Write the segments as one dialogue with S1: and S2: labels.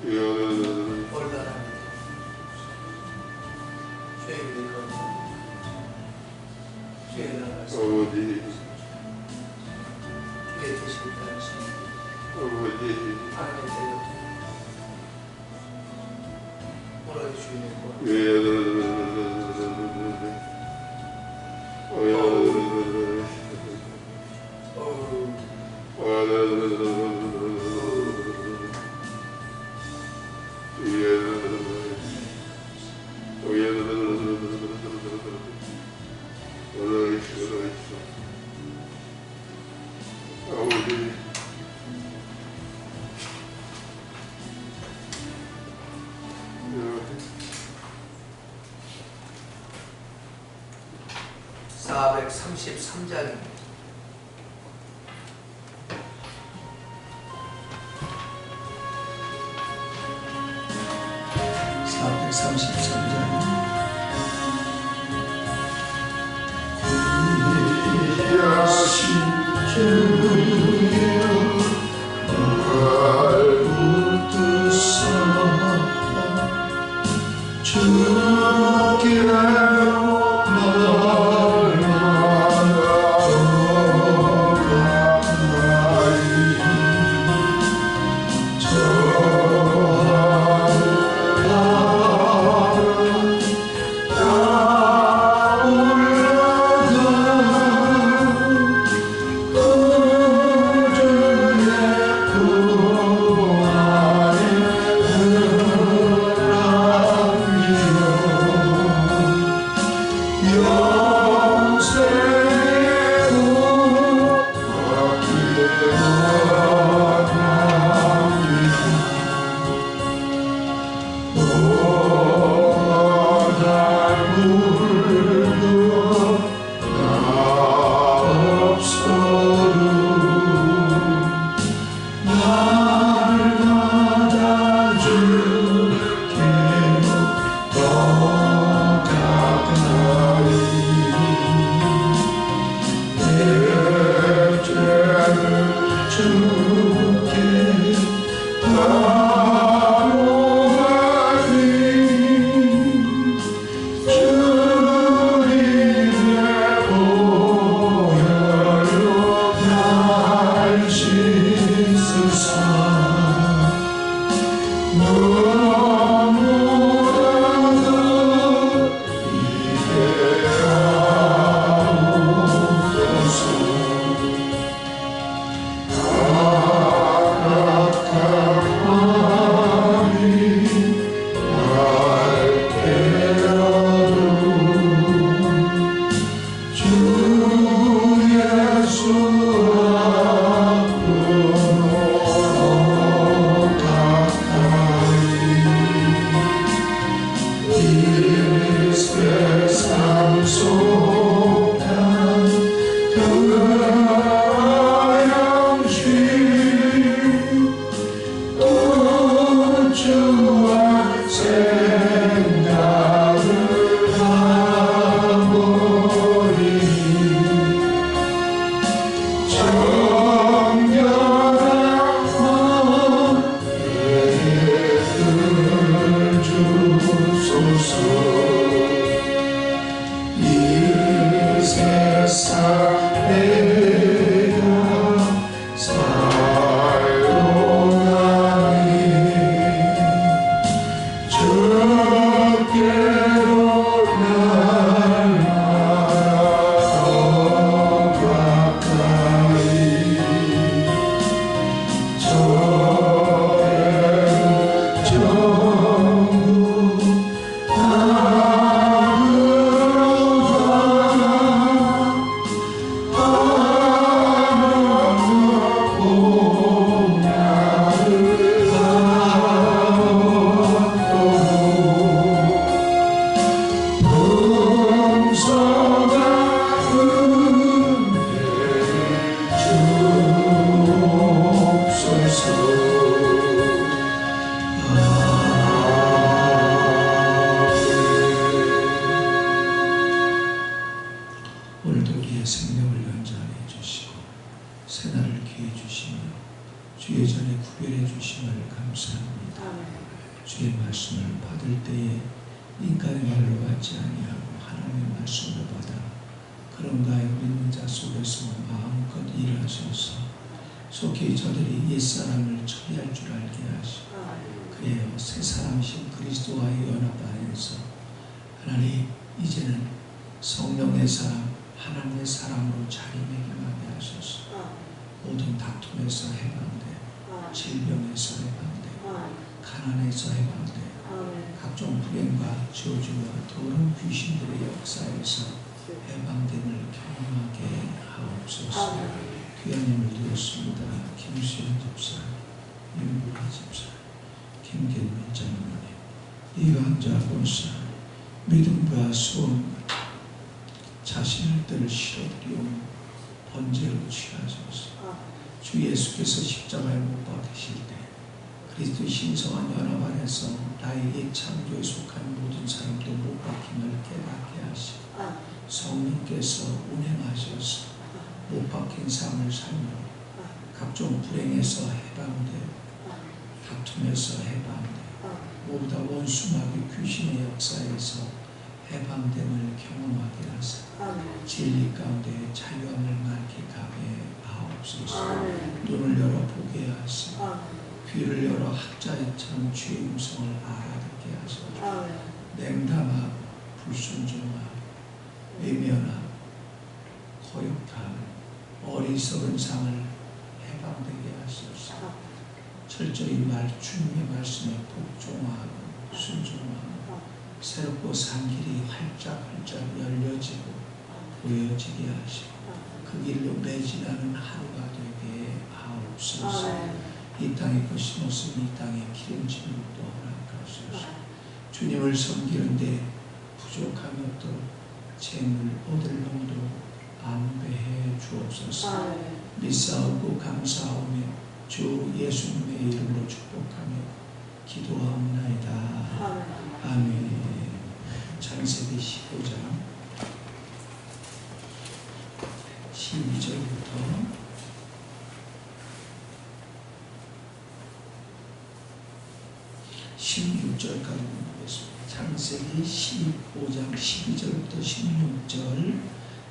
S1: 올라갑니다. 죄인들이 감사합니다. 죄인을 말씀합니다. 뒤에 계시겠다는 신이 하나님 대접 오라지 주님의 (433장입니다)
S2: 새날을 기해 주시며 주의 전에 구별 연결해 주심을 감사합니다. 주의 말씀을 받을 때에 인간의 말로 받지 아니하고 하나님의 말씀을 받아 그런가에 믿는 자 속에서 마음껏 일하셔서 속히 저들이 옛사람을 처리할 줄 알게 하시고 그래요 새 사람이신 그리스도와의 연합 안에서 하나님 이제는 성령의 사람 하나님의 사람으로 자리매김하게 하셔서 모든 다툼에서 해방돼 질병에서 해방돼 가난에서 해방돼 각종 불행과 저주와 더러운 귀신들의 역사에서 해방됨을 경험하게 하옵소서. 귀한 힘을 드렸습니다. 김수현 집사, 윤구라 집사, 김경민 장로님, 이강자 권사, 믿음과 소원 자신을 들 실어드리오며 번제로 취하소서. 주 예수께서 십자가에 못 박히실 때 그리스도의 신성한 연합 안에서 나의 옛 창조에 속한 모든 사람도 못 박힘을 깨닫게 하시고 성령께서 운행하셔서 못 박힌 삶을 살며 각종 불행에서 해방되고 다툼에서 해방되고 모두 다 원수마귀 귀신의 역사에서 해방됨을 경험하게 하사 진리 가운데 자유함을 만끽하게 하옵소서. 눈을 열어 보게 하시고 귀를 열어 학자처럼 주의 음성을 알아듣게 하소서. 냉담하고 불순종하고 외면하고 거역하고 어리석은 상을 해방되게 하소서. 철저히 주님의 말씀에 복종하고 순종하고 새롭고 산 길이 활짝활짝 열려지고 보여지게 하시고 그 길로 매진하는 하루가 되게 하옵소서. 이 땅에 심었으니 이 땅에 기름진 묵도 허락하소서. 주님을 섬기는데 부족함이 없도록 재물 얻을 놈도 안배해 주옵소서. 믿사오고 감사하며 주 예수님의 이름으로 축복하며 기도하옵나이다. 아멘. 창세기 15장 12절부터 16절까지 보겠습니다. 창세기 15장 12절부터 16절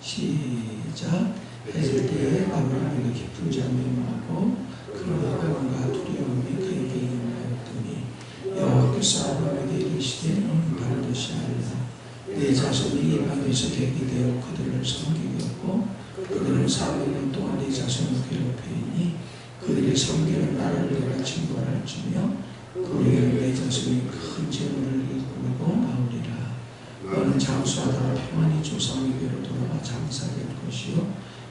S2: 시작. 해질 때에 아브라함에게 깊은 잠이 임하고 그러나 가문과 두려움이 그에게 임하였더니 여호와께서 아브라함에게 이르시되 너는 반드시 알라. 내 자손이 이방에서 되게 되어 그들을 섬기겠고 그들은 400년 동안 내 자손을 괴롭히니 그들이 섬기는 나라를 내가 징벌할지며 그에게는 내 자손이 큰 재물을 이끌고 나오리라. 너는 장수하다가 평안히 조상에게로 돌아가 장사될 것이요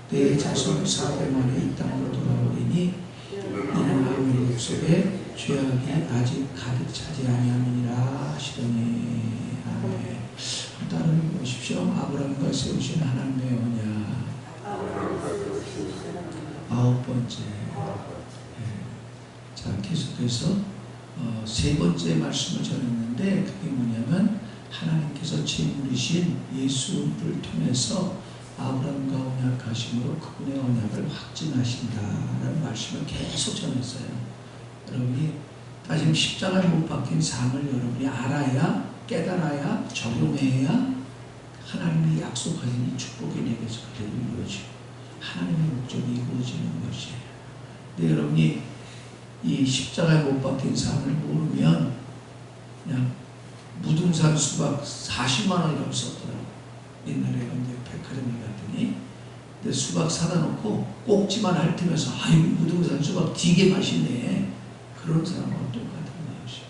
S2: 내 자손 400만에 이 땅으로 돌아오리니 이는 아무리 속에 죄악이 아직 가득 차지 아니함이니라 하시더니 아멘. 따라해 보십시오. 아브라함과 세우신 하나님의 언약. 아홉 번째. 자, 계속해서 세 번째 말씀을 전했는데 그게 뭐냐면 하나님께서 제물이신 예수를 통해서 아브라함과 언약하심으로 그분의 언약을 확증하신다라는 말씀을 계속 전했어요. 여러분이 다시 십자가에 못 박힌 삶을 여러분이 알아야 깨달아야 적용해야 하나님이 약속하신 이 축복이 내게서 그대로 이루어지고 하나님의 목적이 이루어지는 것이에요. 근데 여러분이 이 십자가에 못 박힌 삶을 모르면 그냥 무등산 수박 40만 원이라고 썼더라고요. 옛날에 이제 백화점에 갔더니 근데 수박 사다 놓고 꼭지만 핥으면서 아유 무등산 수박 되게 맛있네. 그런 사람하고 똑같은 것이에요.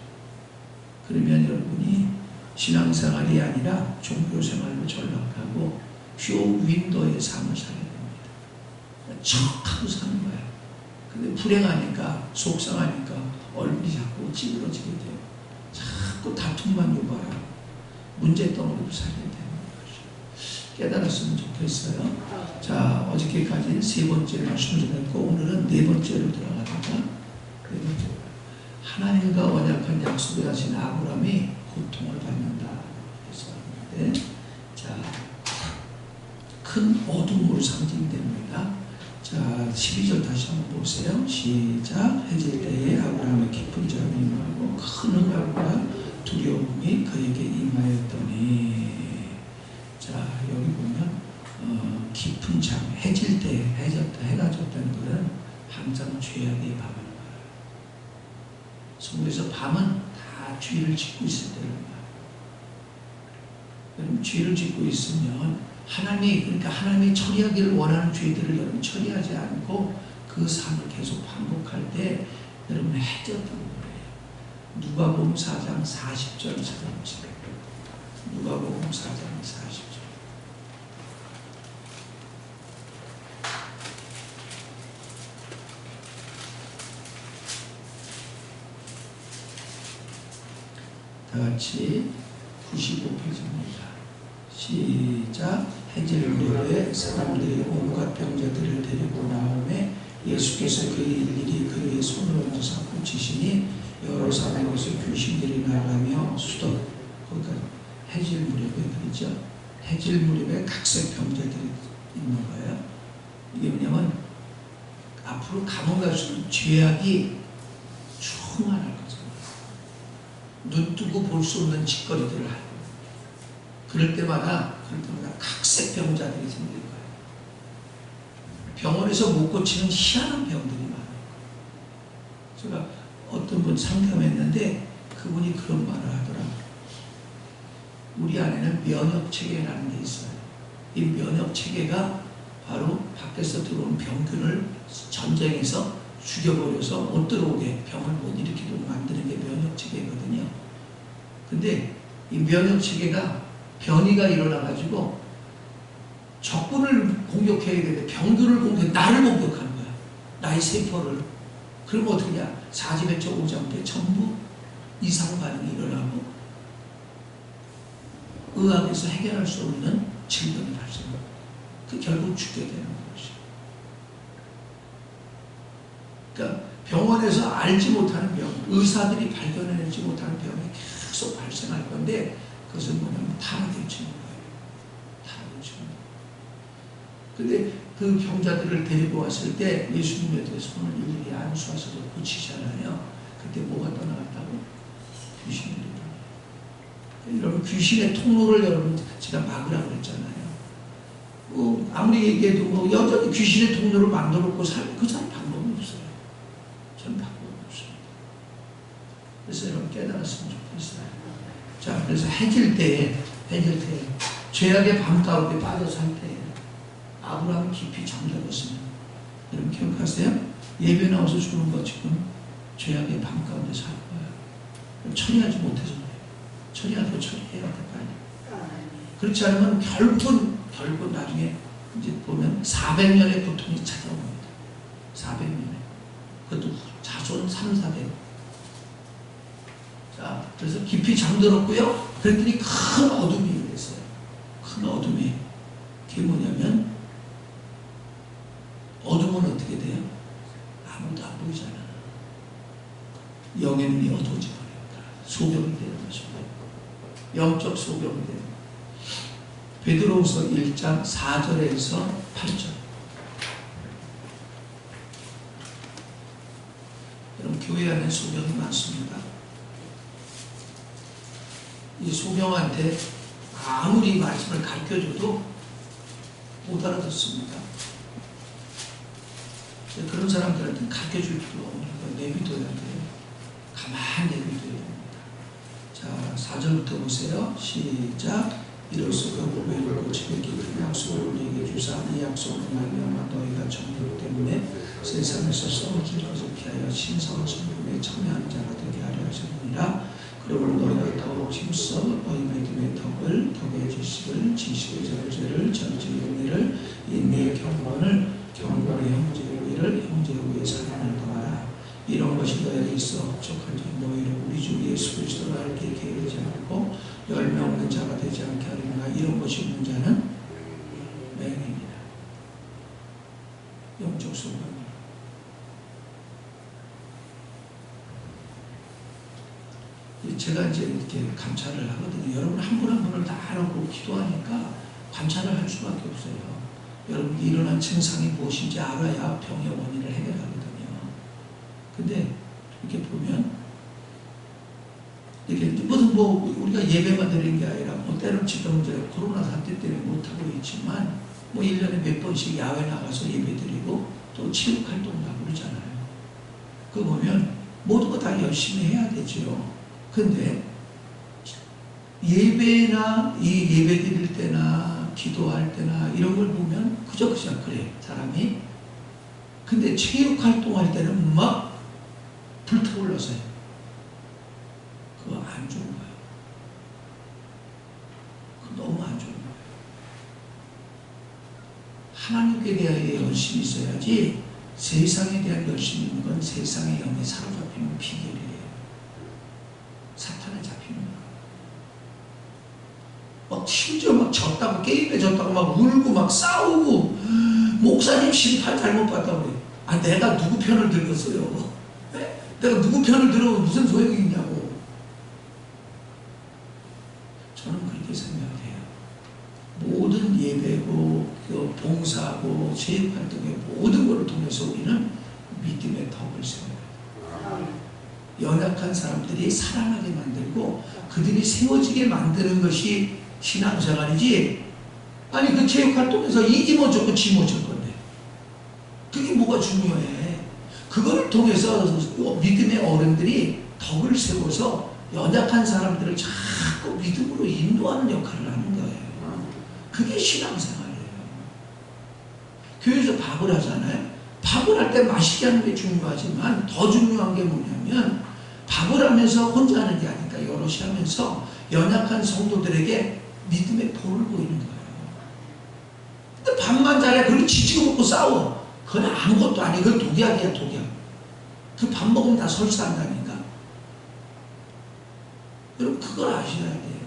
S2: 그러면 여러분이 신앙생활이 아니라 종교생활로 전락하고 쇼 윈도의 삶을 살아야 됩니다. 척하고 사는 거야. 근데 불행하니까 속상하니까 얼굴이 자꾸 찌그러지게 돼요. 자꾸 다툼만 유발하고 문제덩어리로 살아야 되는 것이 깨달았으면 좋겠어요. 자, 어저께까지는 세 번째 말씀을 전했고 오늘은 네 번째로 들어가다가 네 번째로 하나님과 언약한 약속을 하신 아브라함이 고통을 받는다 그래서 하는데 자, 큰 어둠으로 상징됩니다. 자, 12절 다시 한번 보세요. 시작. 해질 때에 아브라함의 깊은 잠이 임하고 큰 흑암과 두려움이 그에게 임하였더니. 자, 여기 보면 깊은 잠, 해질 때, 해가 졌다는 것은 항상 죄악의 밤을 말해요. 성경에서 밤은 다 죄를 짓고 있을 때를 말해요. 여러분, 죄를 짓고 있으면 그러니까 하나님이 처리하기를 원하는 죄들을 여러분 처리하지 않고 그 삶을 계속 반복할 때 여러분 해졌다는 거예요. 누가복음 4장 40절 찾아보세요. 누가복음 4장 40절. 다 같이 95페이지입니다. 시작. 해질 무렵에 사람들이 온갖 병자들을 데리고 나오매 예수께서 그의 일일이 그의 손을 얹어서 고치시니 여러 사람에게서 귀신들이 나가며 수도, 그러니까 해질 무렵에 그러죠. 해질 무렵에 각색 병자들이 있는 거예요. 이게 뭐냐면 앞으로 가면 갈수록 죄악이 충만할 거잖아요. 눈 뜨고 볼 수 없는 짓거리들을 하고 그럴 때마다 각색 병자들이 생길 거예요. 병원에서 못 고치는 희한한 병들이 많아요. 제가 어떤 분 상담했는데 그분이 그런 말을 하더라고요. 우리 안에는 면역체계라는 게 있어요. 이 면역체계가 바로 밖에서 들어온 병균을 전쟁에서 죽여버려서 못 들어오게 병을 못 일으키도록 만드는 게 면역체계거든요. 근데 이 면역체계가 변이가 일어나가지고 적군을 공격해야 되는데 병균을 나를 공격하는 거야. 나의 세포를. 그러면 어떻게 하냐. 사지배초 오장배 전부 이상 반응이 일어나고 의학에서 해결할 수 없는 질병이 발생합니다. 그 결국 죽게 되는 것이죠. 그러니까 병원에서 알지 못하는 병, 의사들이 발견해내지 못하는 병이 계속 발생할 건데 그것은 뭐냐면 타락일치는 거예요. 타락일치는. 근데 그 병자들을 데리고 왔을 때 예수님에 대해서 손을 일일이 안수하셔서 고치잖아요. 그때 뭐가 떠나갔다고? 귀신들이 떠나요. 여러분 귀신의 통로를 여러분 제가 막으라고 그랬잖아요. 아무리 얘기해도 여전히 귀신의 통로를 만들어놓고 그 사람 방법은 없어요. 저는 방법은 없습니다. 그래서 여러분 깨달았으면 좋겠어요. 자, 그래서 해질 때에 죄악의 밤 가운데 빠져 살 때에 아브라함이 깊이 잠들었으면 여러분 기억하세요? 예배 나와서 주는 거 지금 죄악의 밤 가운데 살 거예요. 처리하지 못해서 그래요. 처리해야 돼 빨리. 그렇지 않으면 결국은 나중에 이제 보면 400년의 고통이 찾아옵니다. 400년에. 그것도 자손 3, 400. 자, 그래서 깊이 잠들었고요. 그랬더니 큰 어둠이 일어났어요. 큰 어둠이. 그게 뭐냐면 어둠은 어떻게 돼요? 아무도 안 보이잖아. 영의 눈이 어두워져 버립니다. 소경이 되는 것입니다. 영적 소경이 되는 거예요. 베드로후서 1장 4절에서 8절. 여러분 교회 안에 소경이 많습니다. 이 소경한테 아무리 말씀을 가르쳐줘도 못 알아듣습니다. 그런 사람들한테 가르쳐줄 필요 없는 거 내비둬야 돼요. 가만히 내비둬야 됩니다. 자, 4절부터 보세요. 시작. 이로써 그 고백을 고치게 깊은 약속을 우리에게 주사 이 약속을 말미암아 너희가 정욕 때문에 세상에서 썩어질 것을 피하여 신성한 성품에 참여하는 자가 되게 하려 하셨느니라. 그러므로 너희가 더욱 힘써 너희 믿음의 덕을 덕의 지식을 지식의 절제를 절제의 은혜를 인내의 경건을 경건의 형제의 의를 형제의 의의 사랑을 더하라. 이런 것이 너희에게 있어 흡족한지 너희를 우리 주 예수 그리스도를 알게 게으르지 않고 열매 없는 자가 되지 않게 하리라. 이런 것이 없는 자는 맹인이라. 영적 소망. 제가 이제 이렇게 감찰을 하거든요. 여러분 한 분 한 분을 다 알아보고 기도하니까 감찰을 할 수밖에 없어요. 여러분이 일어난 증상이 무엇인지 알아야 병의 원인을 해결하거든요. 근데 이렇게 보면 이게 무슨 뭐 우리가 예배만 드리는 게 아니라 뭐 때론 지금 이제 코로나 사태 때문에 못하고 있지만 뭐 1년에 몇 번씩 야외 나가서 예배 드리고 또 체육 활동도 하고 그러잖아요. 그거 보면 모든 거 다 열심히 해야 되죠. 근데 예배나 이 예배 드릴 때나 기도할 때나 이런 걸 보면 그저 그래 사람이. 근데 체육 활동할 때는 막 불타올라서요. 그거 안 좋은 거예요. 그거 너무 안 좋은 거예요. 하나님께 대하여 열심히 있어야지 세상에 대한 열심히 있는 건 세상의 영에 사로잡히는 비결이에요. 사탄에 잡히는 거예요. 막 심지어 막 졌다고 게임에 졌다고 막 울고 막 싸우고 목사님 심판 잘못 봤다고 그래요. 아 내가 누구 편을 들었어요. 네? 내가 누구 편을 들으면 무슨 소용이 있냐고. 저는 그렇게 생각해요. 모든 예배고 봉사하고 체육활동의 모든 것을 통해서 우리는 믿음의 덕을 세워요. 연약한 사람들이 살아나게 만들고 그들이 세워지게 만드는 것이 신앙생활이지. 아니 그 체육활동에서 이기면 좋고 지면 질 건데 그게 뭐가 중요해. 그거를 통해서 믿음의 어른들이 덕을 세워서 연약한 사람들을 자꾸 믿음으로 인도하는 역할을 하는 거예요. 그게 신앙생활이에요. 교회에서 밥을 하잖아요. 밥을 할 때 맛있게 하는 게 중요하지만 더 중요한 게 뭐냐면 밥을 하면서 혼자 하는 게 아니라 여럿이 하면서 연약한 성도들에게 믿음의 볼을 보이는 거예요. 근데 밥만 잘해. 그리고 지지고 먹고 싸워. 그건 아무것도 아니에요. 그건 독약이야 독약. 그 밥 먹으면 다 설사한다니까. 여러분 그걸 아셔야 돼요.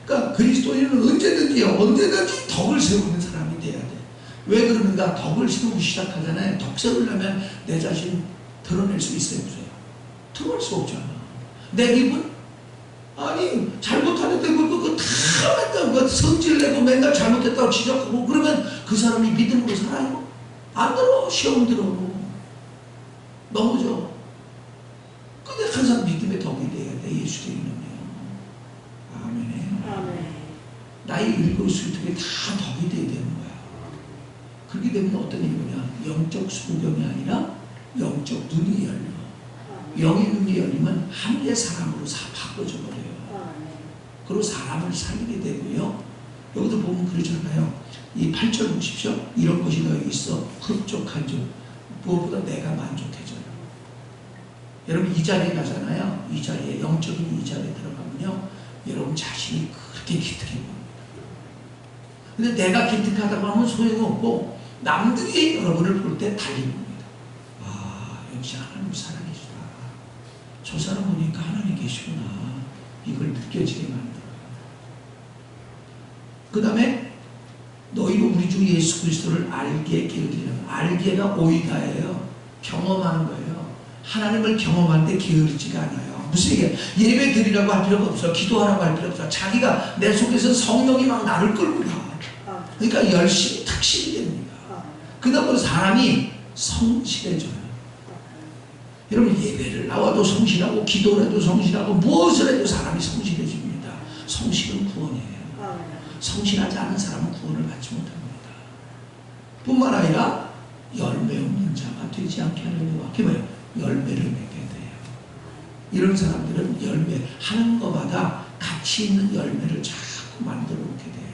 S2: 그러니까 그리스도인은 언제든지 덕을 세우는 사람이 돼야 돼. 왜 그러는가? 덕을 세우기 시작하잖아요. 덕 세우려면 내 자신 드러낼 수 있어요 없어요? 드러낼 수 없잖아. 내 기분? 아니 잘못하는데 그거 다 맨날 성질내고 맨날 잘못했다고 지적하고 그러면 그 사람이 믿음으로 살아요? 안 들어. 시험 들어. 넘어져. 근데 항상 믿음의 덕이 돼야 돼. 예수님은요. 아멘. 나의 일거수일투족에 다 덕이 돼야 되는 거야. 그렇게 되면 어떤 일이 뭐냐? 영적 소경이 아니라 영적 눈이 열려. 영의 눈이 열리면 하늘의 사람으로 바꿔져 버려요. 그리고 사람을 살리게 되고요. 여기도 보면 그러잖아요. 이 8절 보십시오. 이런 것이 너에 있어 흡족한 줄 무엇보다 내가 만족해져요. 여러분 이 자리에 가잖아요. 이 자리에 영적인 이 자리에 들어가면요. 여러분 자신이 그렇게 기특해 보입니다. 근데 내가 기특하다고 하면 소용없고 남들이 여러분을 볼 때 달립니다. 아 역시 하나님 살아계시다. 저 사람 보니까 하나님 계시구나. 이걸 느껴지게 만들어요. 그 다음에 너희도 우리 주 예수 그리스도를 알게 게으르리라. 알게가 오이다예요. 경험하는 거예요. 하나님을 경험하는데 게으르지가 않아요. 무슨 얘기야? 예배 드리라고 할 필요가 없어. 기도하라고 할 필요 없어. 자기가 내 속에서 성령이 막 나를 끌고 가. 그러니까 열심히 특실이 됩니다. 그다음에 사람이 성실해져요. 여러분 예배를 나와도 성실하고 기도를 해도 성실하고 무엇을 해도 사람이 성실해집니다. 성실은 구원이에요. 성실하지 않은 사람은 구원을 받지 못합니다. 뿐만 아니라 열매 없는 자가 되지 않게 하려고 그게 뭐예요? 열매를 맺게 돼요. 이런 사람들은 열매 하는 것마다 가치 있는 열매를 자꾸 만들어 놓게 돼요.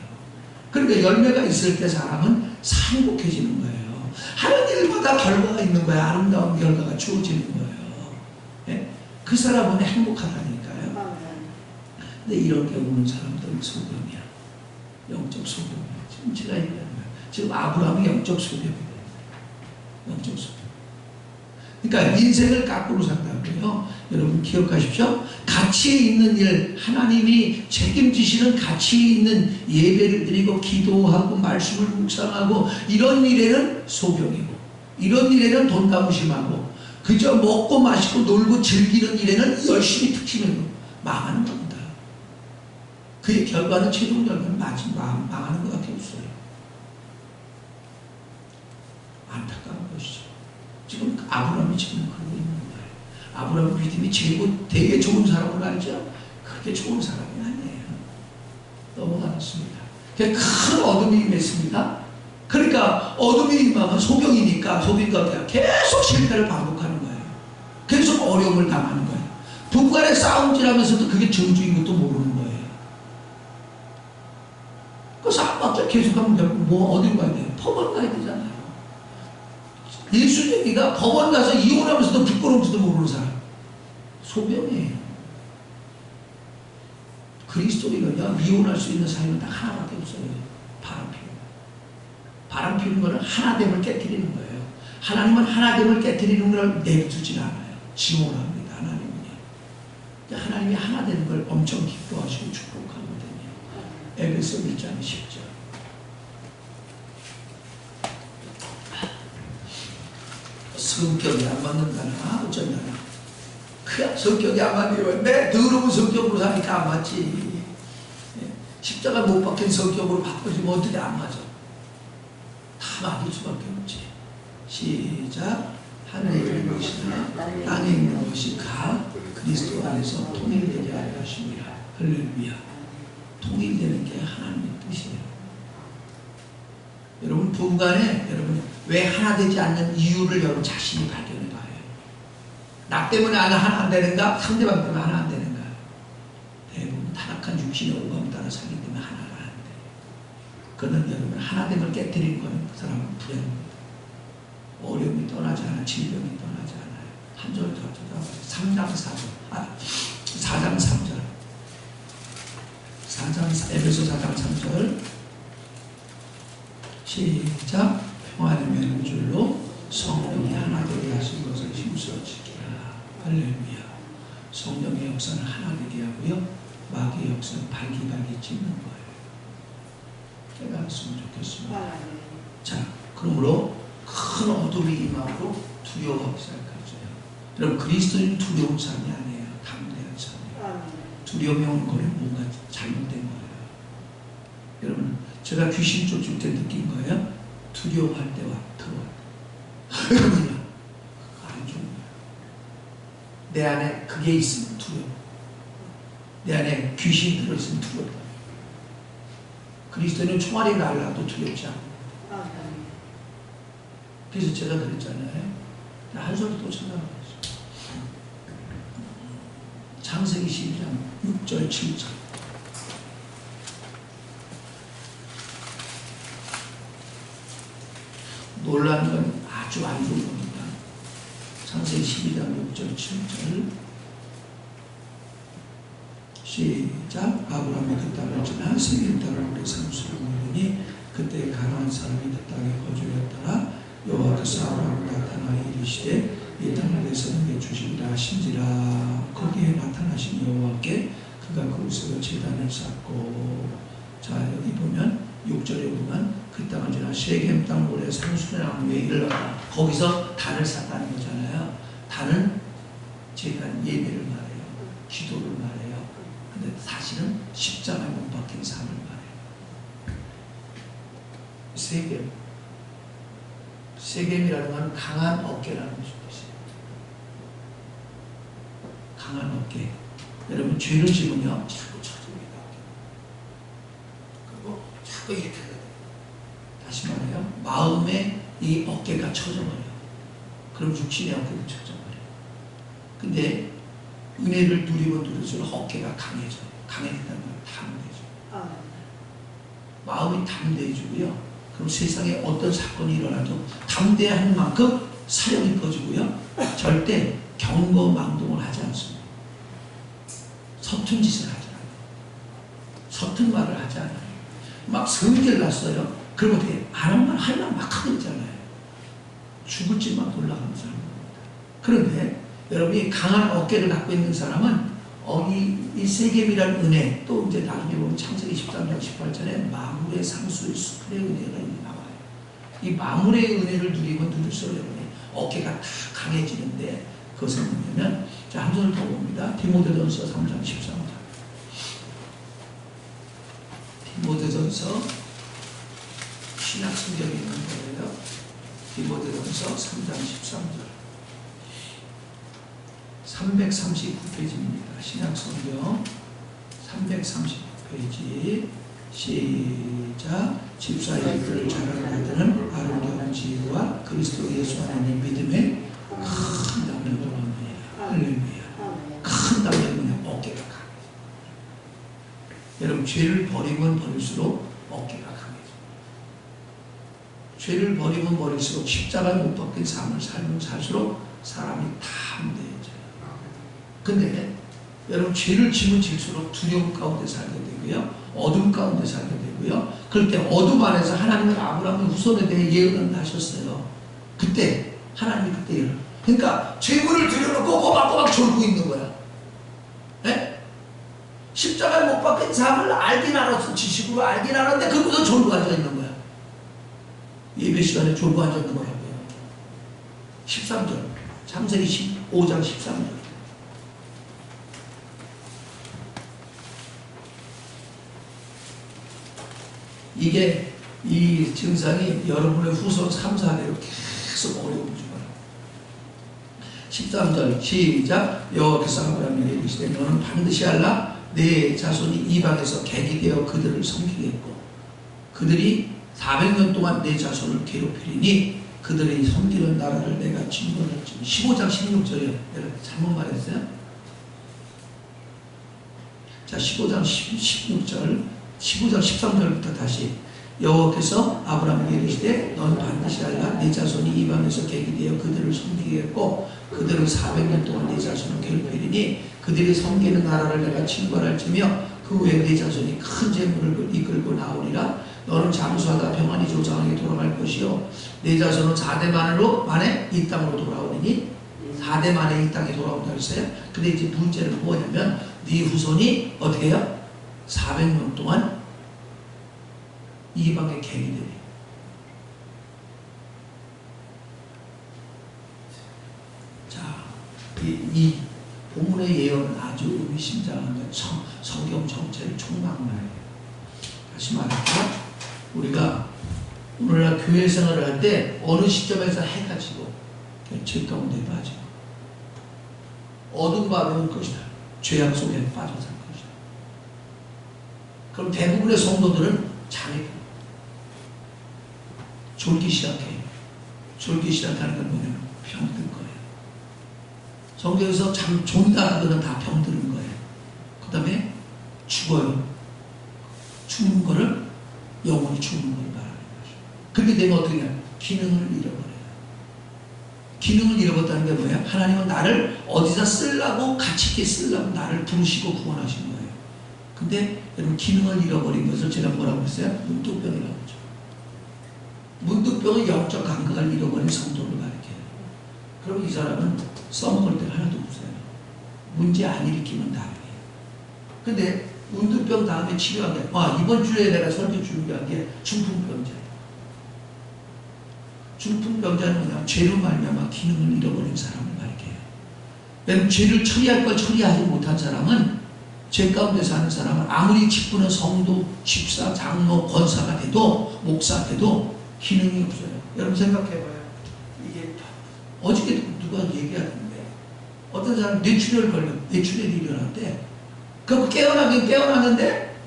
S2: 그러니까 열매가 있을 때 사람은 행복해지는 거예요. 하는 일마다 결과가 있는 거예요. 아름다운 결과가 주어지는 거예요. 예? 그 사람은 행복하다니까요. 근데 이런 경우는 사람들은 소경이야. 영적 소경이야. 지금 제가 얘기하는 거예요. 지금 아브라함이 영적 소경이 돼요. 영적 소경. 그러니까 인생을 거꾸로 산다고요. 여러분 기억하십시오. 가치 있는 일, 하나님이 책임지시는 가치 있는 예배를 드리고 기도하고 말씀을 묵상하고 이런 일에는 소경이고 이런 일에는 돈다무심하고 그저 먹고 마시고 놀고 즐기는 일에는 열심히 특심하고 망하는 겁니다. 그의 결과는 최종 결과는 망하는 것밖에 없어요. 안타까운 것이죠. 지금 아브라함이 지금 그러고 있는 거예요. 아브라함 믿음이 최고 되게 좋은 사람을 알죠? 그렇게 좋은 사람이 아니에요. 넘어가겠습니다. 큰 어둠이 임했습니다. 그러니까 어둠이 임하면 소경이니까 소경가 계속 실패를 반복하는 거예요. 계속 어려움을 당하는 거예요. 부부간에 싸움질하면서도 그게 저주인 것도 모르는 거예요. 그 싸움박자 계속하면 뭐 어디로 가야 돼요? 법원 가야 되잖아요. 예수님이가 법원 가서 이혼하면서도 부끄러운지도 모르는 사람. 소병이에요. 그리스도인은요, 이혼할 수 있는 사람은 딱 하나밖에 없어요. 바람 피우는. 바람 피우는 거는 하나됨을 깨뜨리는 거예요. 하나님은 하나됨을 깨뜨리는 걸 내두질 않아요. 지원을 합니다. 하나님은요. 하나님이 하나 되는 걸 엄청 기뻐하시고 축복하거든요. 에베소 1장 10절. 성격이 안 맞는다나 어쩐다나. 그냥 성격이 안 맞으면 내 더러운 성격으로 사니까 안 맞지. 십자가 못 박힌 성격으로 바꿔주면 어떻게 안 맞아? 다 맞을 수밖에 없지. 시작. 하늘에 있는 것이나 땅에 있는 것이 각 그리스도 안에서 통일되게 하려 하십니다. 할렐루야. 통일되는 게 하나님의 뜻이에요. 여러분 부부간에 여러분 왜 하나 되지 않는 이유를 여러분 자신이 발견해 봐요. 나 때문에 하나 안 되는가? 상대방 때문에 하나 안 되는가? 대부분 타락한 육신의 오감 따라 살기 때문에 하나가 안 돼. 그는 여러분 하나됨을 깨뜨리는 거는 그 사람은 불행합니다. 어려움이 떠나지 않아, 질병이 떠나지 않아요. 한 절 더 쳐다보세요. 3장 4절. 4장 3절. 에베소 4장 3절. 시작. 평안의 매는 줄로 성령이 하나 되게 하신 것을 힘써지기라. 할렐루야. 성령의 역사는 하나 되게 하고요. 마귀의 역사는 발기발기 찢는 거예요. 깨달았으면 좋겠습니다. 자, 그러므로 큰 어둠이 임하고 두려워하기 시작하죠. 여러분 그리스도인 두려운 사람이 아니에요. 담대한 사람이에요. 두려움이 오는 거는 뭔가 잘못된 거예요. 여러분 제가 귀신 쫓을 때 느낀 거예요. 두려워할 때와 더워요. 안 좋은 거예요. 내 안에 그게 있으면 두려워. 내 안에 귀신이 들어있으면 두렵다. 그리스도는 총알이 날라도 두렵지 않고. 그래서 제가 그랬잖아요. 한 소리 또 찾아가겠습니다. 창세기 12장 6절 7절. 놀라는 건 아주 안 좋은 겁니다. 창세기 12장 6절 7절. 시작. 아브라함이 그 땅을 지나 세겜 땅을 오래 산수를 모르니 그때 가나안 사람이 그 땅에 거주하였더라. 여호와께서 아브라함을 나타나 이르시되 이 땅을 내서 내게 주시리라 하신지라. 거기에 나타나신 여호와께 그가 그곳에서 제단을 쌓고. 자 여기 보면 6절에 보면 그 땅을 지나 세겜 땅을 오래 산수를 외기를 하다. 거기서 단을 쌓다는 거잖아요. 단은 제단 예배를 말해요. 기도를 말해요. 근데 사실은 십자가에 못 박힌 삶을 말해요. 세겜이라는 건 강한 어깨라는 뜻이에요. 강한 어깨. 여러분 죄를 지으면 자꾸 쳐집니다. 그리고 자꾸 이렇게 돼요. 다시 말해요. 마음에 이 어깨가 쳐져버려요. 그럼 육신의 어깨도 쳐져버려요. 근데 은혜를 누리고 누릴수록 어깨가 강해져요. 강해진다는 건 담대해져요. 마음이 담대해지고요. 그럼 세상에 어떤 사건이 일어나도 담대한 만큼 사령이 꺼지고요. 절대 경거망동을 하지 않습니다. 서툰 짓을 하지 않아요. 서툰 말을 하지 않아요. 막 성질 났어요. 그러면 어떻게 안 한 말 할 말 막 하고 있잖아요. 죽을지만 올라가는 사람입니다. 그런데 여러분이 강한 어깨를 갖고 있는 사람은 이 세겜이라는 은혜, 또 이제 나중에 보면 창세기 13장 18절에 마물의 상수의 수풀의 은혜가 나와요. 이 마물의 은혜를 누리고 누릴수록 여러분이 어깨가 다 강해지는데 그것은 뭐냐면 자, 한 손을 더 봅니다. 디모데전서 3장 13절. 디모데전서 신약 성경에 있는 거예요. 디모데전서 3장 13절 339페이지입니다. 신약성경 339페이지 시작. 집사이들을 자라는 아들은 아름다운 지혜와 그리스도 예수 안에 있는 믿음에 큰 담력을 얻느니라. 할렐루야. 큰 담력은 어깨가 강해져. 여러분 죄를 버리면 버릴수록 어깨가 강해져. 죄를 버리면 버릴수록 십자가에 못 박힌 삶을 살면 살수록 사람이 담대해져요. 근데 여러분 죄를 지면 질수록 두려움 가운데 살게 되고요, 어둠 가운데 살게 되고요. 그럴 때 어둠 안에서 하나님은 아브라함의 후손에 대해 예언을 하셨어요. 그때 하나님이 그때 예언을. 그러니까 죄물을 들여놓고 꼬박꼬박 졸고 있는 거야. 네? 십자가에 못 박힌 삶을 알긴 알았어. 지식으로 알긴 알았는데 그러고서 졸고 앉아 있는 거야. 예배 시간에 졸고 앉아 있는 거라고요. 13절 창세기 15장 13절 이게 이 증상이 여러분의 후손 3, 4대로 계속 어려움을 주어요. 13절 시작. 여호와께서 아브라함에게 이르시되 너는 반드시 알라. 내 자손이 이방에서 객이 되어 그들을 섬기겠고 그들이 400년 동안 내 자손을 괴롭히리니 그들의 섬기는 나라를 내가 진멸할지. 15장 16절이요. 내가 잘못 말했어요? 자 15장 16절 15장 13절부터 다시. 여호와께서 아브라함에게 이르시되 넌 반드시 알라. 내 자손이 이방에서 객이 되어 그들을 섬기겠고 그들은 400년 동안 내 자손을 괴롭히리니 그들이 섬기는 나라를 내가 침범할지며 그 후에 내 자손이 큰 재물을 이끌고 나오리라. 너는 장수하다 평안히 조상에게 돌아갈 것이요 내 자손은 4대 만에 이 땅으로 돌아오리니 4대 만에 이 땅에 돌아온다 했어요. 근데 이제 문제는 뭐냐면 네 후손이 어떻게 해요? 400년 동안 이방의 객이 되리. 자, 이 본문의 예언은 아주 의미심장한 것, 성경 전체를 총망라해요. 다시 말할게요. 우리가 오늘날 교회 생활을 할 때 어느 시점에서 해가 지고 죄 가운데 빠지고 어둠 바라는 것이다. 죄악 속에 빠져 살 것이다. 그럼 대부분의 성도들은 장애가 졸기 시작해요. 졸기 시작하는 건 뭐냐면 병든 거예요. 성경에서 참 존다 하거든 다 병드는 거예요. 그 다음에 죽어요. 죽는 거를 영원히 죽는 걸 말하는 거죠. 그렇게 되면 어떻게 해요? 기능을 잃어버려요. 기능을 잃어버렸다는 게 뭐예요? 하나님은 나를 어디다 쓰려고 가치 있게 쓰려고 나를 부르시고 구원하신 거예요. 근데 여러분 기능을 잃어버린 것을 제가 뭐라고 했어요? 문득병이라고 하죠. 문득병은 영적 감각을 잃어버린 성도를 가리켜요. 그럼 이 사람은 써먹을 때 하나도 없어요. 문제 안 일으키면 다행이에요. 근데 문득병 다음에 치료한 게 이번 주에 내가 설교 준비한 게 중풍병자예요. 중풍병자는 뭐냐? 죄로 말미암아 기능을 잃어버린 사람을 가리켜요. 여러분 죄를 처리할 걸 처리하지 못한 사람은 죄 가운데 사는 사람은 아무리 직분은 성도, 집사, 장로, 권사가 돼도 목사 돼도 기능이 없어요. 여러분 생각해봐요. 이게 어저께 누가 얘기하는데 어떤 사람 뇌출혈 걸려 뇌출혈이 일어났대. 그럼 깨어나긴 깨어났는데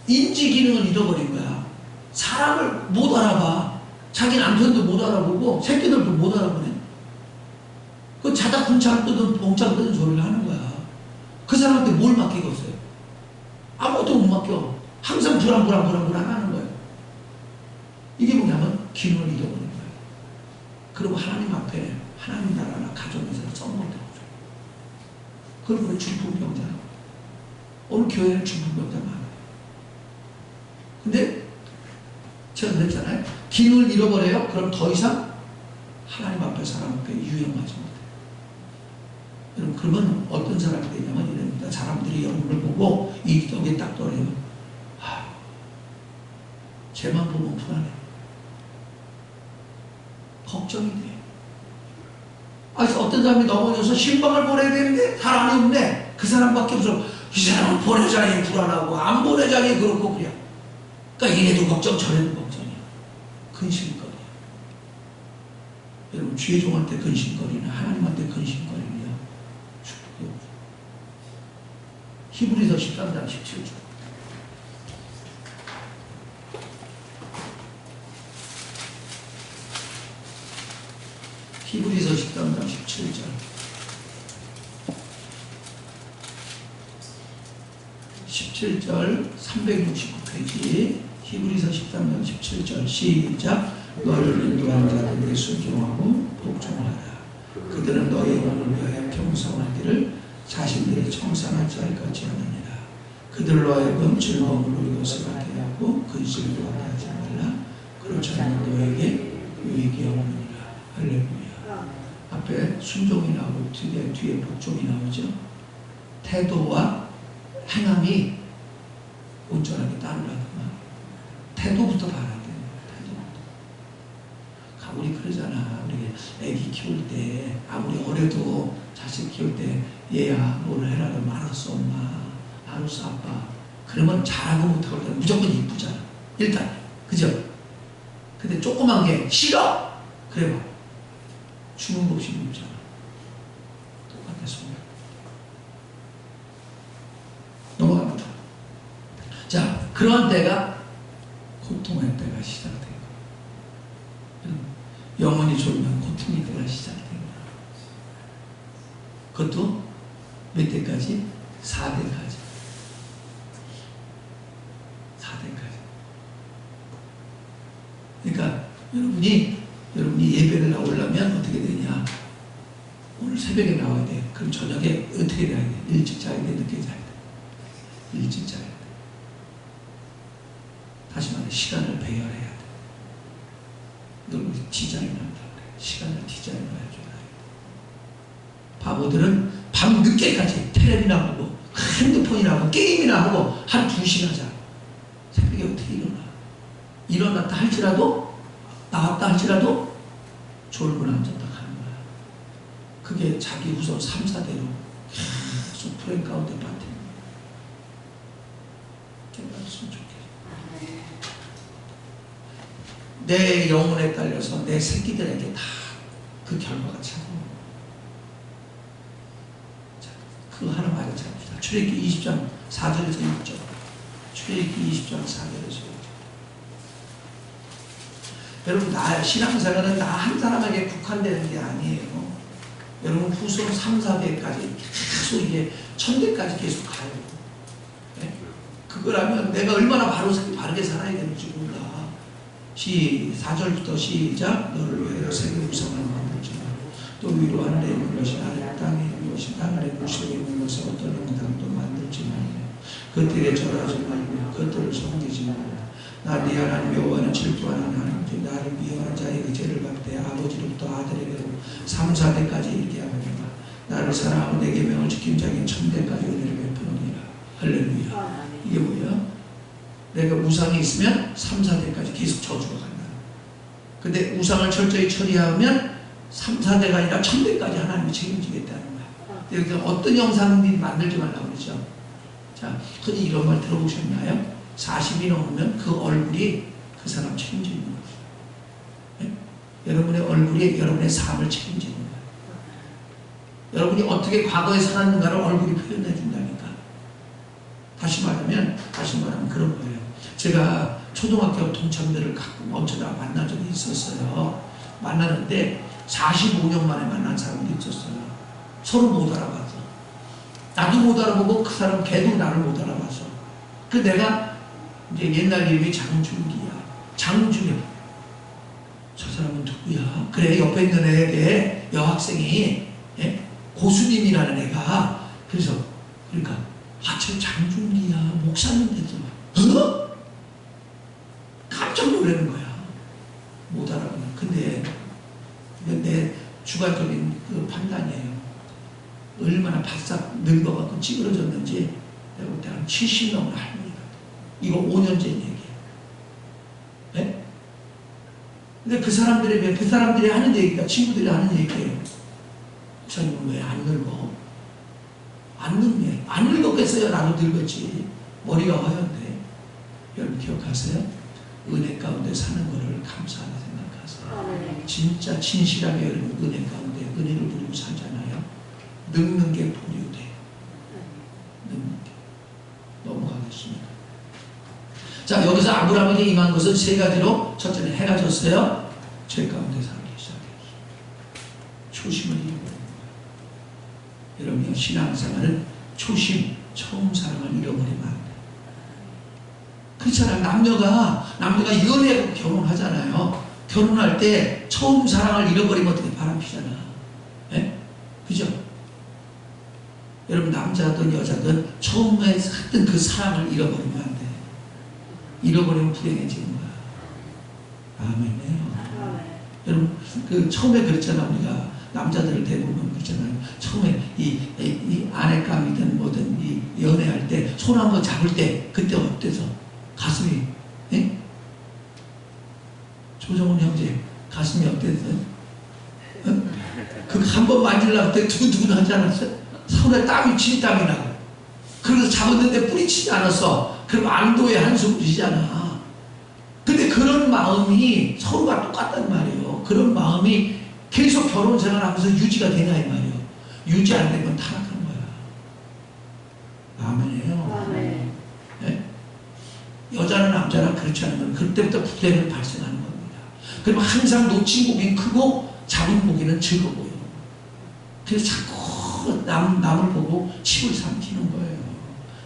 S2: 인지 기능을 잃어버린 거야. 사람을 못 알아봐. 자기 남편도 못 알아보고 새끼들도 못 알아보네. 그 자다 군창 뜨든 봉창 뜨든 소리를 하는 거야. 그 사람한테 뭘 맡기겠어요? 아무것도 못 맡겨. 항상 불안하는 거예요. 이게 뭐냐면 기능을 잃어버린 거예요. 그리고 하나님 앞에 하나님 나라나 가정에서 써먹는 거죠. 그리고 중풍병자라고. 오늘 교회는 중풍병자 많아요. 근데 제가 그랬잖아요. 기능을 잃어버려요. 그럼 더 이상 하나님 앞에 사람 앞에 유용하지 못해요. 여러분 그러면 어떤 사람이 되냐면 이럽니다. 사람들이 영혼을 보고 이 덕에 딱 떨어요. 쟤만 보면 불안해. 걱정이 돼. 어떤 사람이 넘어져서 신방을 보내야 되는데 사람이 없네. 그 사람밖에 없어. 이 사람은 보내자니 불안하고 안 보내자니 그렇고 그래. 그러니까 얘네도 걱정 저래도 걱정이야. 근심거리. 여러분 죄종한테 근심거리나 하나님한테 근심거리냐? 축복이 없어요. 히브리서 13장 17절. 히브리서 13장 17절. 17절 369페이지 히브리서 13장 17절 시작. 너를 인도한 자들에게 순종하고 복종하라. 그들은 너의 영혼을 위하여 겸손하기를 자신들이 청산하지 할 것이 아니니라. 그들로 하여금 즐거움으로 이것을 하게 하고 그 일을 하게 하지 말라. 그렇지 않으면 너에게 유익이 없느니라. 할렐루야. 앞에 순종이 나오고 뒤에 복종이 나오죠. 태도와 행함이 온전하게 따르라더만. 태도부터 봐라. 우리 그러잖아. 우리 애기 키울 때 아무리 어려도 자식 키울 때 얘야 뭘 해라 말았어 엄마 알았어 아빠 그러면 잘하고 못하고 무조건 이쁘잖아 일단 그죠? 근데 조그만 게 싫어 그래 봐 주는 것이 묻잖아 똑같았어. 넘어갑니다. 자 그런 때가 고통의 때가 시작돼요. 영혼이 졸면 고통이 때가 시작됩니다. 그것도 몇 대까지? 4대까지. 4대까지. 그러니까 여러분이 예배를 나오려면 어떻게 되냐? 오늘 새벽에 나와야 돼. 그럼 저녁에 어떻게 돼야 돼? 일찍 자야 돼? 늦게 자야 돼? 일찍 자야 돼. 다시 말해 시간을 배열해야 돼. 늘 디자인한다 그래. 시간을 디자인을 해줘야 돼. 바보들은 밤 늦게까지 텔레비나 보고 핸드폰이나 하고 게임이나 하고 한 2시간 자. 새벽에 어떻게 일어났다 할지라도 나왔다 할지라도 졸고 앉았다 하는 거야. 그게 자기 후손 3, 4대로 계속 프레임 가운데 버티는 거야. 깨달았으면 좋겠어. 내 영혼에 딸려서 내 새끼들에게 다 그 결과가 차고. 자, 그거 하나 맞아 잡시다. 출애굽기 20장 4절에서 6절. 출애굽기 20장 4절에서 6절. 여러분 신앙생활은 나 한 사람에게 국한되는 게 아니에요. 여러분 후손 3, 4대까지 계속 이게 1000대까지 계속 가요. 네? 그거라면 내가 얼마나 바르게 살아야 되는지 몰라. 4절부터 시작. 너를 위하여 세계 우상을 만들지 마라. 또 위로 하늘에 있는 것이 아래 땅에 있는 것이 땅 아래 물속에 있는 것을 어떤 영상도 만들지 말며 그들에 절하지 말며 그들을 섬기지 말라. 나 네 하나님 여호와는 질투하는 하나님이지 나를 미워하는 자에게 죄를 갚되 아버지로부터 아들에게로 3, 4대까지 이르게 하느니라. 나를 사랑하고 내 계명을 지킨 자에게 1000대까지 은혜를 베푸느니라. 할렐루야. 이게 뭐야? 내가 우상이 있으면 3, 4대까지 계속 저주가 간다. 근데 우상을 철저히 처리하면 3, 4대가 아니라 1000대까지 하나님이 책임지겠다는 거야. 여기 어떤 영상이 만들지 말라고 그러죠. 자, 흔히 이런 말 들어보셨나요? 40이 넘으면 그 얼굴이 그 사람 책임지는 거예요. 네? 여러분의 얼굴이 여러분의 삶을 책임지는 거예요. 여러분이 어떻게 과거에 살았는가를 얼굴이 표현해 준다니까. 다시 말하면 그런 거예요. 제가 초등학교 동창들을 가끔 어쩌다 만난 적이 있었어요. 만나는데 45년 만에 만난 사람도 있었어요. 서로 못 알아봤어. 나도 못 알아보고 그 사람 걔도 나를 못 알아봤어. 그 내가 이제 옛날 이름이 장준기야. 장준혁. 저 사람은 누구야? 그래 옆에 있는 애에게 여학생이 고수님이라는 애가 그러니까 저 장준기야 목사님 됐어. 깜짝 놀라는 거야. 못 알아보나. 근데 내 주관적인 그 판단이에요. 얼마나 바싹 늙어갖고 찌그러졌는지 내가 볼 때 한 70 넘은 할머니 같아. 이거 5년 전 얘기예요. 네? 근데 그 사람들이 하는 얘기가 친구들이 하는 얘기예요. 목사님은 왜 안 늙어? 안 늙었겠어요? 나도 늙었지. 머리가 허연데. 여러분 기억하세요? 은혜 가운데 사는 것을 감사하게 생각하세요. 진짜 진실하게 여러분 은혜 가운데 은혜를 누리고 살잖아요. 늙는 게 보류돼. 늙는 게. 넘어가겠습니다. 자, 여기서 아브라함에게 임한 것은 세 가지로, 첫째는 해가 졌어요. 죄 가운데 살기 시작했어요. 초심을 잃어버린 거예요. 여러분의 신앙생활은 초심, 처음 사랑을 잃어버리면 안 돼요. 그렇잖아요. 남녀가 연애하고 결혼하잖아요. 결혼할 때 처음 사랑을 잃어버리면 어떻게 바람피잖아. 예? 그죠? 여러분 남자든 여자든 처음에 했던 그 사랑을 잃어버리면 안 돼. 잃어버리면 불행해지는 거야. 아멘이에요. 여러분 그 처음에 그랬잖아. 우리가 남자들을 대부분 그렇잖아요. 처음에 이 아내감이든 뭐든 이 연애할 때 손 한번 잡을 때 그때 어때서 가슴이 예? 조정훈 형제 가슴이 어땠어요? 어? 그 한 번 만지려고 때 두근두근 하지 않았어요? 손에 땀이 진땀이 나고 그래서 잡았는데 뿌리치지 않았어. 그럼 안도의 한숨 쉬잖아. 근데 그런 마음이 서로가 똑같단 말이에요. 그런 마음이 계속 결혼 생활하면서 유지가 되냐 이 말이에요. 유지 안 되면 타락하는 거야. 아멘이에요.
S3: 아멘.
S2: 네? 여자나 남자나 그렇지 않으면 그때부터 불행을 발생하는 겁니다. 그럼 항상 놓친 고기는 크고 잡은 고기는 적어 보여요. 그래서 자꾸 남을 보고 칩을 삼키는 거예요.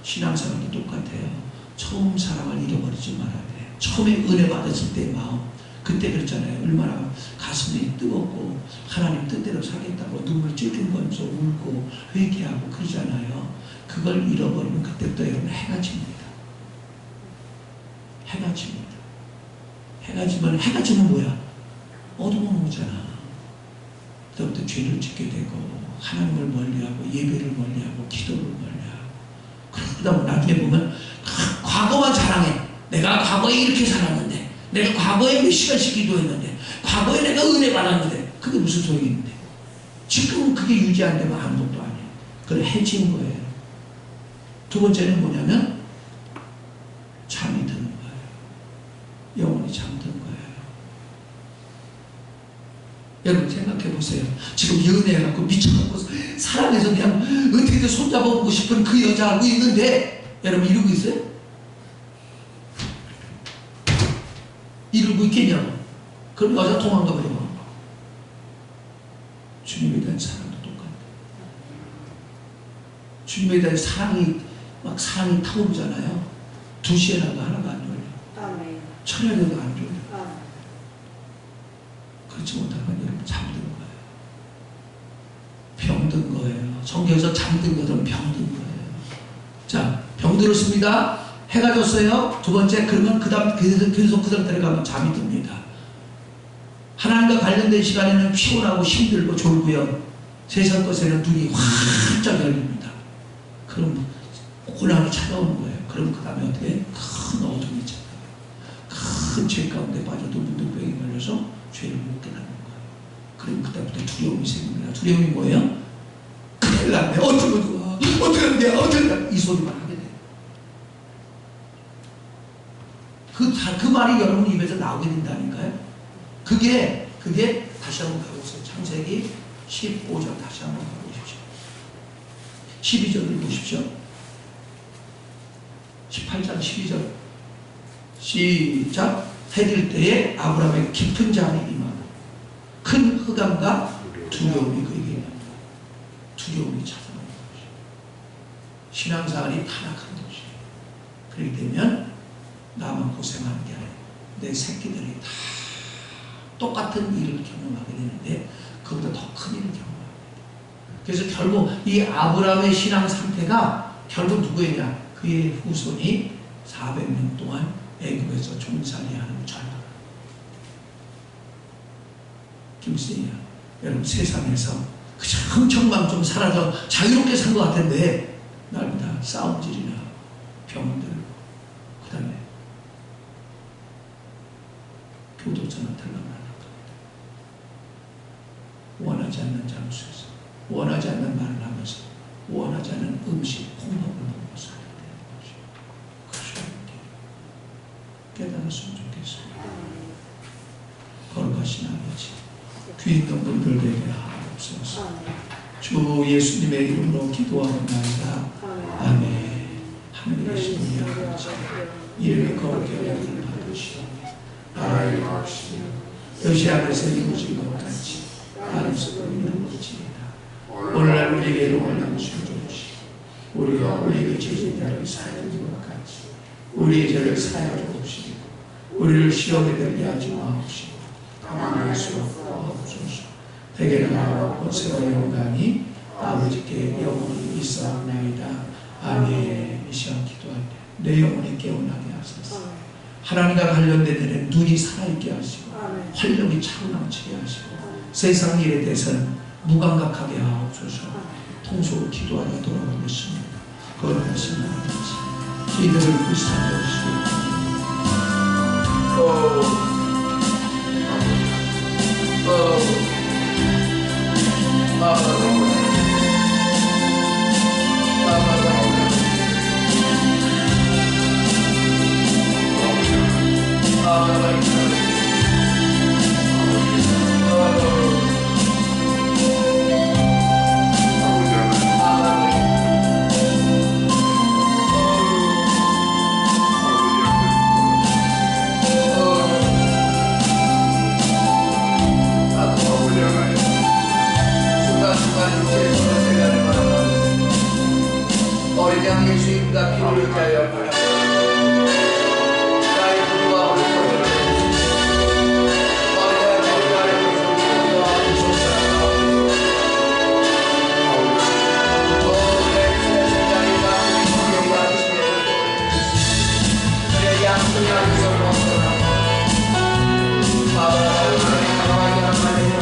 S2: 신앙생활도 똑같아요. 처음 사랑을 잃어버리지 말아야 돼요. 처음에 은혜 받았을 때의 마음, 그때 그랬잖아요. 얼마나 가슴이 뜨겁고 하나님 뜻대로 살겠다고 눈물 찔끔거리면서 울고 회개하고 그러잖아요. 그걸 잃어버리면 그때부터 여러분 해가 집니다. 해가 집니다. 해가 지면 뭐야? 어두운 오잖아. 그때부터 죄를 짓게 되고 하나님을 멀리하고 예배를 멀리하고 기도를 멀리하고 그러다 나중에 보면 과거만 자랑해. 내가 과거에 이렇게 살았는데 내가 과거에 몇 시간씩 기도했는데 과거에 내가 은혜 받았는데 그게 무슨 소용이 있는데 지금은 그게 유지 안 되면 아무것도 아니에요. 그걸 해친 거예요. 두 번째는 뭐냐면 잠이 드는 거예요. 영원히 잠든 거예요. 여러분 생각해 보세요. 지금 연애해갖고 미쳐갖고 사랑해서 그냥 어떻게든 손잡아보고 싶은 그 여자하고 있는데 여러분 이러고 있어요? 이러고 있겠냐고. 그럼 여자 도망가 버려. 주님에 대한 사랑도 똑같아요. 주님에 대한 사랑이 막 사랑이 타오르잖아요. 2시에 나도 하나도 안 졸려.
S3: 아멘.
S2: 철야에도 안 졸려.
S3: 아멘.
S2: 그렇지 못하면 여러분 잠든 거예요. 병든 거예요. 성경에서 잠든 것은 병든 거예요. 자, 병들었습니다. 해가 졌어요. 두 번째, 그러면 계속 그 상태로 가면 잠이 듭니다. 하나님과 관련된 시간에는 피곤하고 힘들고 졸고요. 세상 것에는 눈이 활짝 열립니다. 그럼 고난이 찾아오는 거예요. 그럼 그 다음에 어떻게? 큰 어둠이 찾아와요. 큰 죄 가운데 빠져도 문득병이 걸려서 죄를 못 깨닫는 거예요. 그럼 그때부터 두려움이 생깁니다. 두려움이 뭐예요? 큰일 났네. 어쩌면 좋아. 어떻게 하면 돼? 어떻게 하면 돼? 이 소리만 하게 돼요. 그 말이 여러분 입에서 나오게 된다니까요. 그게 다시 한번 가보세요. 창세기 15장 다시 한번 가보십시오. 12절을 보십시오. 18장 12절 시작. 해질 때에 아브라함의 깊은 잠이 임하고 큰 흑암과 두려움이 그에게 임합니다. 두려움이 찾아오는 것이죠. 신앙생활이 타락한 것이에요. 그렇게 되면 나만 고생하는 게 아니고 내 새끼들이 다 똑같은 일을 경험하게 되는데 그보다 더 큰 일을 경험합니다. 그래서 결국 이 아브라함의 신앙 상태가 결국 누구였냐? 그의 후손이 400년 동안 애굽에서 종살이하는 자라. 김수희야, 여러분 세상에서 그저 흥청망 좀 살아서 자유롭게 산 것 같은데 날마다 싸움질이나 병들, 그 다음에 교도소나 들러가는 원하지 않는 장소에서 원하지 않는 말을 하면서 원하지 않는 음식, 홍합을 먹고 살아야 되는 것이에요. 그러셔야 돼요. 깨달았으면 좋겠어요. 귀 있는 분들 되게 하옵소서. 주 예수님의 이름으로 기도하옵나이다. 아멘. 하늘에 계신 우리 아버지, 이름이 거룩히 여김을 받으시오며 나라를 이루시며 뜻이 하늘에서 이루어진 것 같이 하늘에서도 이루어지리이다. 오늘날 우리에게 원하는 것을 주옵시고 우리가 우리에게 죄진 자를 사하여 준 것 같이 우리의 죄를 사하여 주옵시고 우리를 시험에 들게 하지 마옵시고 다만 예수로 구하옵소서. 대개는 나와 권세와 영광이 아버지께 영원히 있사옵나이다. 아멘. 이 시간 기도할 때 내 영혼이 깨어나게 하소서. 하나님과 관련된 일에 눈이 살아있게 하시고 활력이 차고 넘치게 하시고 세상 일에 대해서는 무감각하게 하옵소서. 통속으로 기도하다 돌아가겠습니다. 거룩하신 아버지, 기도를 불쌍히 여기시고
S1: 어린 양 예수님과 피를 위하여 나의 부부와 우리 소리를 어린 양 피를 아래에서 기도하옵소서. 내 세상이 나를 위하시며 내 양손이 안에서 벗어나고 아버지 하나님의 하나님의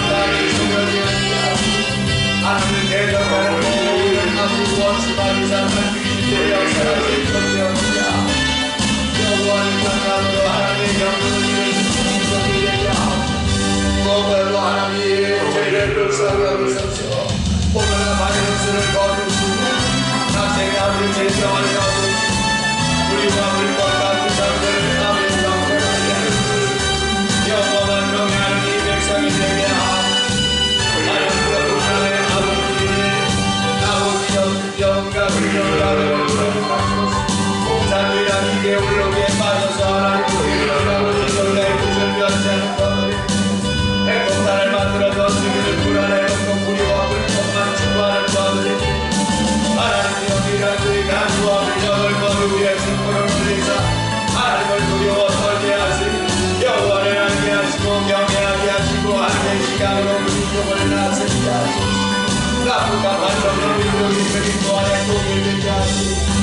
S1: 땅이 소멸되었다. 하나님은 대적하는 우리를 아프고 원수만 이상한 귀신들의 역사가 실컷되었다. 여호와는 장난으로 하나님의 영광을 인정이 되게 하옵소서. 무엇보다도 하나님 저희를 불쌍히 여기소서. 오늘날 바이러스를 거두시고 학생의 아버지 제정을 거두시고 우리와 물과 그 사람들을 아버지 영광을 영원한 명예하는 이 백성이 되게 하옵소서. 하나님과 우리의 아버지 영광을 영광을 주옵소서. 공산주의란 이게 울렁이에 빠져서 하나님을 일어나고 이전의 뜻을 변하는 것들이 핵폭탄을 만들어서 주기를 불안해놓고 불의와 불법만 추구하는 것들이 하나님 여기가 그의 간구와 비전을 거두 위에 승부를 부리사 하나님을 두려워 떨게 하시고 여호와를 알게 하시고 경외하게 하시고 하나님의 시간으로 민족을 나서게 하시고 나쁘가 반성의 민족이 그리스도 안에 통일되게 하시고